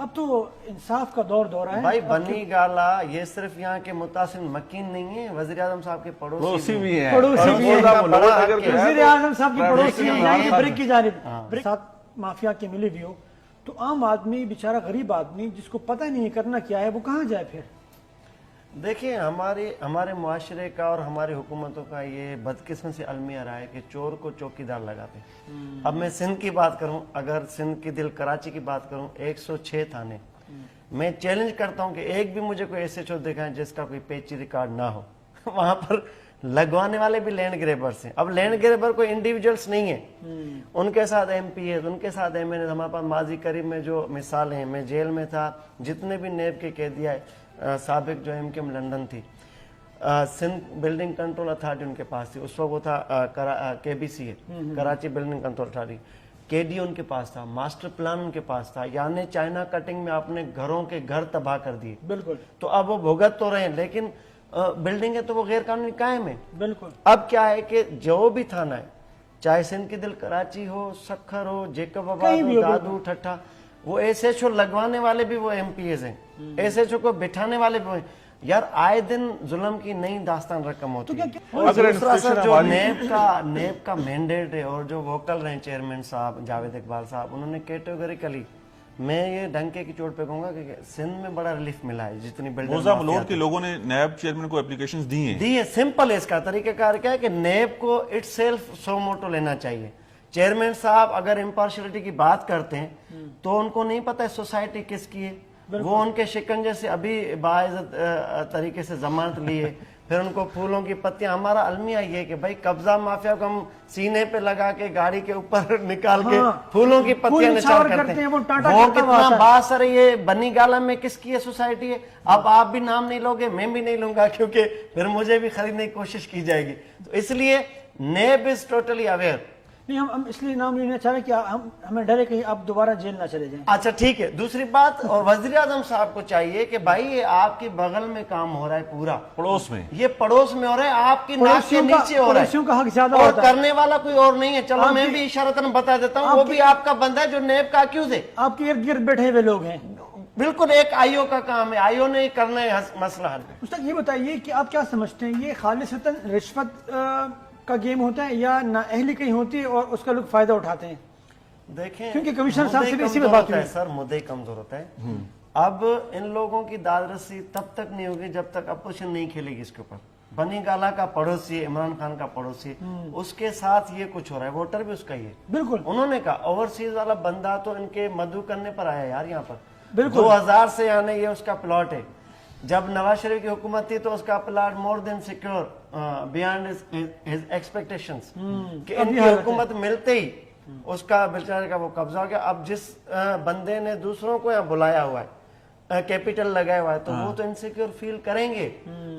اب تو انصاف کا دور ہے بھائی بنی گالا یہ صرف یہاں کے متاثر مکین نہیں ہے، وزیر اعظم صاحب کے پڑوسی بھی ہیں، پڑوسی بھی ہیں، وزیر اعظم صاحب کی پڑوسی ہیں، ہیں، بریک کی جانب ساتھ مافیا کے ملے بھی ہو، تو عام آدمی بیچارہ غریب آدمی جس کو پتہ نہیں کرنا کیا ہے وہ کہاں جائے پھر؟ دیکھیں ہمارے معاشرے کا اور ہماری حکومتوں کا یہ بدقسمت سے المیہ رہا ہے کہ چور کو چوکیدار لگاتے ہیں۔ اب میں سندھ کی بات کروں، اگر سندھ کی دل کراچی کی بات کروں، 106 تھانے، میں چیلنج کرتا ہوں کہ ایک بھی مجھے کوئی ایسے چور دکھائیں جس کا کوئی پیچی ریکارڈ نہ ہو، وہاں پر لگوانے والے بھی لینڈ گریبرز ہیں۔ اب لینڈ گریبر کوئی انڈیویجولز نہیں ہیں، ان کے ساتھ ایم پی ایز، ان کے ساتھ ایم این ایز، ہمارے پاس ماضی قریب میں جو مثالیں ہیں، میں جیل میں تھا، جتنے بھی نیب کے قیدی آئے، سابق جو ایم کیم لندن تھی، Sindh building control authority in کے پاس تھی، اس وقت وہ تھا کے بی سی ہے، کراچی بلڈنگ کنٹرول اتھارٹی، کے ڈی ان کے پاس تھا، ماسٹر پلان ان کے پاس تھا، یعنی چائنا کٹنگ میں اپنے گھروں کے گھر تباہ کر دیے۔ بالکل، تو اب وہ بھگت تو رہے ہیں، لیکن بلڈنگیں تو وہ غیر قانونی قائم ہیں۔ بالکل، اب کیا ہے کہ جو بھی تھانہ ہے، چاہے سندھ کی دل کراچی ہو، سکھر ہو، جیکب آباد ہو، دادو ٹھٹھا، وہ ایس ایچ او لگوانے والے بھی وہ ایم پی ایز ہیں، ایس ایچ او کو بٹھانے والے بھی ہیں۔ یار آئے دن ظلم کی نئی داستان رقم ہوتی ہے۔ اور دوسرا سر جو نیب کا مینڈیٹ ہے اور جو ووکل رہے چیئرمین صاحب جاوید اقبال صاحب، انہوں نے کیٹیگوریکلی، میں یہ ڈنکے کی چوٹ پہ کہوں گا کہ سندھ میں بڑا ریلیف ملا ہے، جتنی ملوٹ کے لوگوں نے نیب چیئرمین کو اپلیکیشنز دی ہیں۔ سمپل ہے اس کا طریقہ کار کیا ہے کہ نیب کو اٹ سیلف سو موٹو لینا چاہیے۔ چیئرمین صاحب اگر امپارشلٹی کی بات کرتے ہیں تو ان کو نہیں پتا ہے سوسائٹی کس کی ہے، وہ ان کے شکنجے سے ابھی باعزت طریقے سے ضمانت لیے، پھر ان کو پھولوں کی پتیاں، ہمارا المیہ یہ ہے کہ بھائی قبضہ مافیا کو ہم سینے پہ لگا کے گاڑی کے اوپر نکال کے پھولوں کی پتیاں نثار کرتے ہیں، وہ کتنا باثر ہے۔ یہ بنی گالا میں کس کی ہے سوسائٹی ہے؟ اب آپ بھی نام نہیں لوگے، میں بھی نہیں لوں گا، کیونکہ پھر مجھے بھی خریدنے کی کوشش کی جائے گی۔ تو اس لیے نیب از ٹوٹلی اویئر۔ نہیں، ہم اس لیے نام لینا چاہ رہے کہ ہمیں ڈرے کہیں آپ دوبارہ جیل نہ چلے جائیں۔ اچھا ٹھیک ہے، دوسری بات، اور وزیر اعظم صاحب کو چاہیے کہ بھائی یہ آپ کے بغل میں کام ہو رہا ہے، پورا پڑوس میں، یہ پڑوس میں ہو رہا ہے، آپ کی ناک کے نیچے ہو رہا پڑوسیوں کا حق زیادہ ہے، اور ہوتا ہے، کرنے والا کوئی اور نہیں ہے۔ چلو میں بھی اشارتاً بتا دیتا ہوں، وہ بھی آپ کا بندہ ہے جو نیب کا اکیوز ہے، آپ کے ارد گرد بیٹھے ہوئے لوگ ہیں۔ بالکل ایک آئیو کا کام ہے، آئیو نے کرنا ہے مسئلہ حل۔ استاد یہ بتائیے کہ آپ کیا سمجھتے ہیں، یہ خالصتاً رشوت کا گیم ہوتا ہے یا نااہلی کہیں ہوتی ہے اور اس کا لوگ فائدہ اٹھاتے ہیں؟ دیکھیں، کیونکہ کمشنر صاحب سے بھی اسی میں بات ہوئی ہے سر، مدعے کمزور ہوتا ہے۔ اب ان لوگوں کی داد رسی تب تک نہیں ہوگی جب تک اپوزیشن نہیں کھیلے گی اس کے اوپر۔ بنی گالا کا پڑوسی، عمران خان کا پڑوسی، اس کے ساتھ یہ کچھ ہو رہا ہے، ووٹر بھی اس کا ہی ہے۔ بالکل، انہوں نے کہا اوورسیز والا بندہ تو ان کے مدعو کرنے پر آیا یار، یہاں پر 2000 سے آنے یہ اس کا پلاٹ ہے۔ جب نواز شریف کی حکومت تھی تو اس کا پلاٹ مور دین سیکیور، بیانڈ ہز ایکسپیکٹیشنز، کہ ان کی حکومت ملتے ہی اس کا بیچارے کا وہ قبضہ ہو گیا۔ اب جس بندے نے دوسروں کو یہاں بلایا ہوا ہے، کیپیٹل لگایا ہوا ہے، تو وہ تو انسیکیور فیل کریں گے۔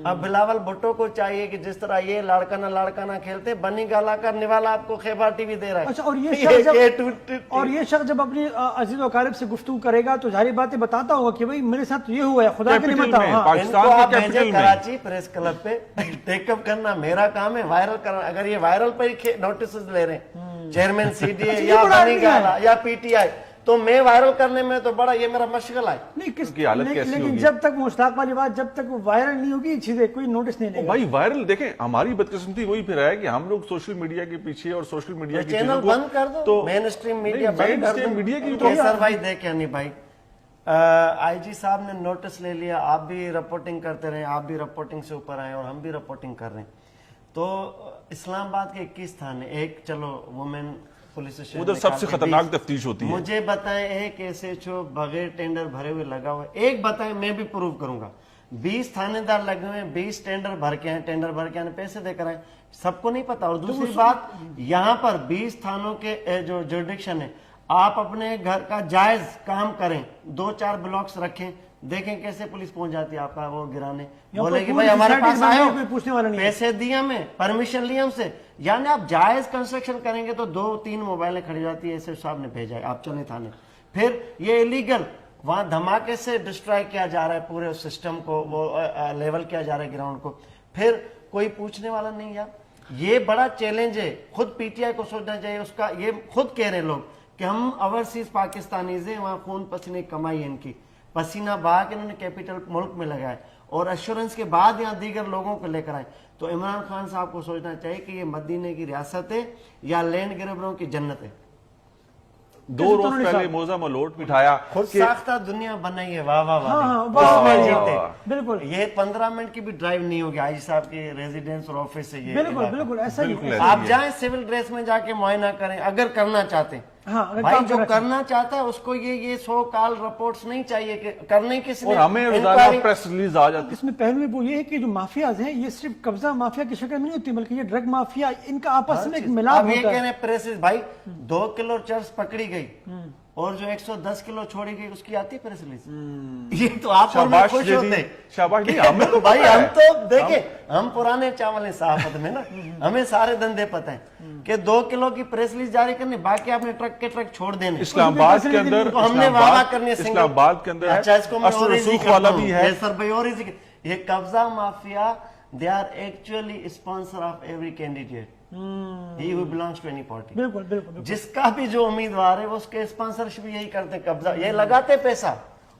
اب بلاول بھٹو کو چاہیے کہ جس طرح یہ لاڑکانہ کھیلتے، بنی گالا کا نوالا آپ کو خیبر ٹی وی دے رہا ہے۔ اچھا، اور یہ شخص جب اپنی عزیز و اقارب سے گفتگو کرے گا تو ظاہری باتیں بتاتا ہوگا کہ بھائی میرے ساتھ یہ ہوا ہے، خدا کے لیے بتاؤ۔ ان کو آپ بھیجیں کراچی پریس کلب پہ، ٹیک اپ کرنا میرا کام ہے، وائرل کرنا۔ اگر یہ وائرل پہ ہی نوٹسز لے رہے ہیں چیئرمین سی ڈی اے یا بنی گالا یا پی ٹی آئی، تو میں وائرل کرنے میں تو بڑا یہ میرا مشغلہ ہے۔ لیکن جب تک مشتاق والی بات، جب تک وہ وائرل نہیں ہوگی چیزیں کوئی نوٹس نہیں لے گا۔ بھائی وائرل دیکھیں، ہماری بدقسمتی وہی پھر ہے کہ ہم لوگ سوشل میڈیا کے پیچھے اور سوشل میڈیا کی چینل بند کر دو، مین اسٹریم میڈیا بند کر دو۔ سر بھائی دیکھیں نہیں بھائی، آئی جی صاحب نے نوٹس لے لیا، آپ بھی رپورٹنگ کرتے رہے، آپ بھی رپورٹنگ سے اوپر آئے اور ہم بھی رپورٹنگ کر رہے ہیں۔ تو اسلام آباد کے 21 تھانے، ایک چلو وومن پولیس اسٹیشن، ادھر سب سے خطرناک تفتیش ہوتی ہے۔ مجھے بتائیں ایک ایس ایچ او بغیر ٹینڈر بھرے ہوئے لگا ہوا ہے، ایک بتائیں، میں بھی پروو کروں گا۔ 20 تھانے دار لگے ہوئے ہیں، 20 ٹینڈر بھر کے ہیں، ٹینڈر بھر کے ہیں، پیسے دے کر آئے، سب کو نہیں پتا۔ اور دوسری بات، یہاں پر 20 تھانوں کے جو جوریڈکشن ہے، آپ اپنے گھر کا جائز کام کریں، 2-4 بلاکس رکھیں، دیکھیں کیسے پولیس پہنچ جاتی ہے آپ کا وہ گرانے، بولے کہ بھائی ہمارے پاس آئے ہو، پیسے دیے ہمیں، پرمیشن لی ہم سے۔ یعنی آپ جائز کنسٹرکشن کریں گے تو 2-3 موبائلیں کھڑی جاتی ہے، ایسے صاحب نے بھیجا ہے، آپ چلیں تھانے۔ پھر یہ ایلیگل وہاں دھماکے سے ڈسٹرائے کیا جا رہا ہے پورے سسٹم کو، وہ لیول کیا جا رہا ہے گراؤنڈ کو، پھر کوئی پوچھنے والا نہیں۔ یار یہ بڑا چیلنج ہے، خود پی ٹی آئی کو سوچنا چاہیے، اس کا یہ خود کہہ رہے ہیں لوگ کہ ہم اوورسیز پاکستانیز ہیں, وہاں خون پسینے کمائی ان کی, پسینہ بہا کے انہوں نے کیپٹل ملک میں لگائے اور ایشورنس کے بعد یہاں دیگر لوگوں کو لے کر آئے. تو عمران خان صاحب کو سوچنا چاہیے کہ یہ مدینے کی ریاست ہے یا لینڈ گریبروں کی جنت ہے. 2 روز پہلے موزہ ملوٹ بٹھایا خود ساختہ دنیا بنائی ہے, واہ واہ ہاں، واہ, واہ، میں واہ، جیتے. بالکل. یہ 15 منٹ کی بھی ڈرائیو نہیں ہوگی, آئی صاحب کی ریزیڈنس اور آفس سے یہ بالکل علاقہ. بالکل ایسا ہی بالکل. آپ جائیں سول ڈریس میں جا کے معائنہ کریں اگر کرنا چاہتے ہیں. ہاں، اگر بھائی کام جو کرنا کرنا چاہتا ہے اس کو یہ 100 کال رپورٹس نہیں چاہیے کہ کرنے کس نے. اور ہمیں روزانہ پریس ریلیز آ جاتی. اس میں پہلو وہ یہ ہے کہ جو مافیاز ہیں یہ صرف قبضہ مافیا کی شکل میں نہیں ہوتی بلکہ یہ ڈرگ مافیا, ان کا آپس میں ایک ملاپ اب یہ ہوتا ہے. کہنے پریس بھائی 2 کلو چرس پکڑی گئی اور جو 110 کلو چھوڑی گئی اس کی آتی ہے پریس ریلیز. یہ تو آپ اور میں شاباش خوش جی, ہوتے ہیں. شاباش جی, ہمیں تو بھائی پتہ ہم ہے. تو دیکھیں ہم پرانے چاول ہیں صحافت میں نا, ہمیں سارے دندے پتہ ہیں کہ 2 کلو کی پریس ریلیز جاری کرنے, باقی آپ نے ٹرک کے ٹرک چھوڑ دینے. اسلام آباد کے اندر تو ہم نے وعدہ کرنے سنگل. اسلام آباد کے اندر ہے, اچھا اس کو میں اصل اور رسوخ والا بھی ہے. سر بھائی اور یہ قبضہ mafia, they are actually sponsor of every candidate. He who belongs to any party. بالکل بالکل جس کا بھی جو امیدوار ہے وہ اس کے اسپانسرشپ یہی کرتے, قبضہ یہ لگاتے پیسہ.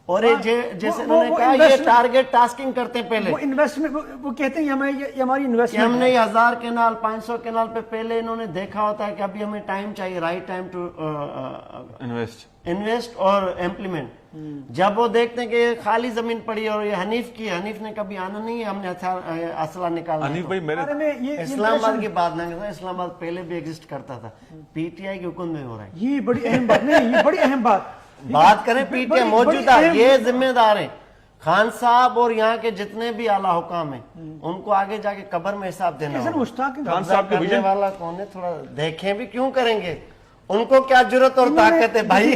اور جیسے انہوں نے کہا یہ ٹارگیٹ ٹاسکنگ کرتے ہیں پہلے وہ انویسٹمنٹ, وہ کہتے ہیں یہ ہماری کہ ہم انویسٹمنٹ نے 1000 کینال 500 کینال پہ پہلے انہوں نے دیکھا ہوتا ہے کہ ابھی ہمیں ٹائم چاہیے, رائٹ ٹائم ٹو انویسٹ اور امپلیمنٹ. جب وہ دیکھتے ہیں کہ یہ خالی زمین پڑی اور یہ حنیف کی, حنیف نے کبھی آنا نہیں ہے, ہم نے اسلحہ نکالنا. حنیف بھائی میرے اسلام آباد کی بات نہ کرتا, اسلام آباد پہلے بھی ایگزسٹ کرتا تھا, پی ٹی آئی کے حکم میں ہو رہا ہے. یہ بڑی اہم بات نہیں, یہ بڑی اہم بات کریں پی ٹی آئی موجودہ, یہ ذمہ دار ہیں خان صاحب اور یہاں کے جتنے بھی اعلیٰ حکام ہیں, ان کو آگے جا کے قبر میں حساب دینا ہوگا. مشتاق خان صاحب کے کرنے والا کون ہے, تھوڑا دیکھیں بھی کیوں کریں گے, ان کو کیا جرت اور طاقت ہے بھائی.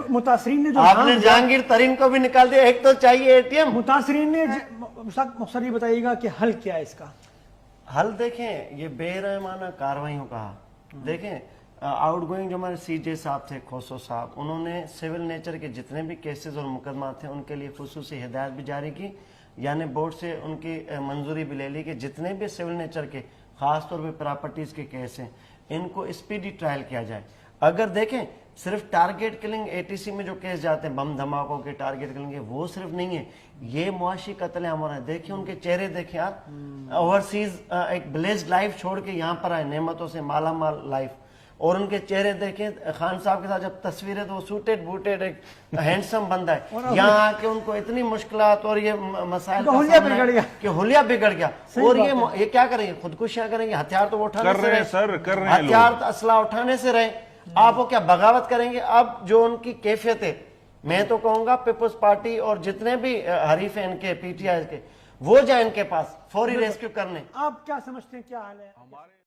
متاثرین نے جو آپ نے جہانگیر ترین کو بھی نکال دیا, ایک تو چاہیے اے ٹی ایم. متاثرین نے مختصر یہ بتائیے گا کہ حل کیا ہے اس کا. حل دیکھیں, یہ بے رحمانہ کارروائیوں کا. دیکھیں آؤٹ گوئنگ جو ہمارے سی جے صاحب تھے, کھوسو صاحب, انہوں نے سول نیچر کے جتنے بھی کیسز اور مقدمات تھے ان کے لیے خصوصی ہدایت بھی جاری کی, یعنی بورڈ سے ان کی منظوری بھی لے لی کہ جتنے بھی سول نیچر کے خاص طور پہ پراپرٹیز کے کیس ہیں ان کو اسپیڈی ٹرائل کیا جائے. اگر دیکھیں صرف target killing A T C میں جو کیس جاتے ہیں بم دھماکوں کے ٹارگیٹ کلنگ کے, وہ صرف نہیں ہے, یہ معاشی قتل عام ہو رہا ہے. دیکھیں ان کے چہرے دیکھیں آپ, اوورسیز ایک بلیزڈ لائف چھوڑ کے یہاں پر آئے, نعمتوں سے مالا مال لائف, اور ان کے چہرے دیکھیں. خان صاحب کے ساتھ جب تصویریں تو وہ سوٹیڈ بوٹیڈ ایک ہینڈسم بندہ ہے, یہاں آ کے ان کو اتنی مشکلات اور یہ مسائل کہ حلیہ بگڑ گیا. اور یہ کیا کریں گے, خودکشیاں کریں گے, ہتھیار تو وہ اٹھانے سے رہے, ہتھیار اسلحہ اٹھانے سے رہے, آپ وہ کیا بغاوت کریں گے. اب جو ان کی کیفیت ہے, میں تو کہوں گا پیپلز پارٹی اور جتنے بھی حریف ہیں ان کے پی ٹی آئی کے, وہ جائیں ان کے پاس فوری ریسکیو کرنے. آپ کیا سمجھتے ہیں کیا حال ہے؟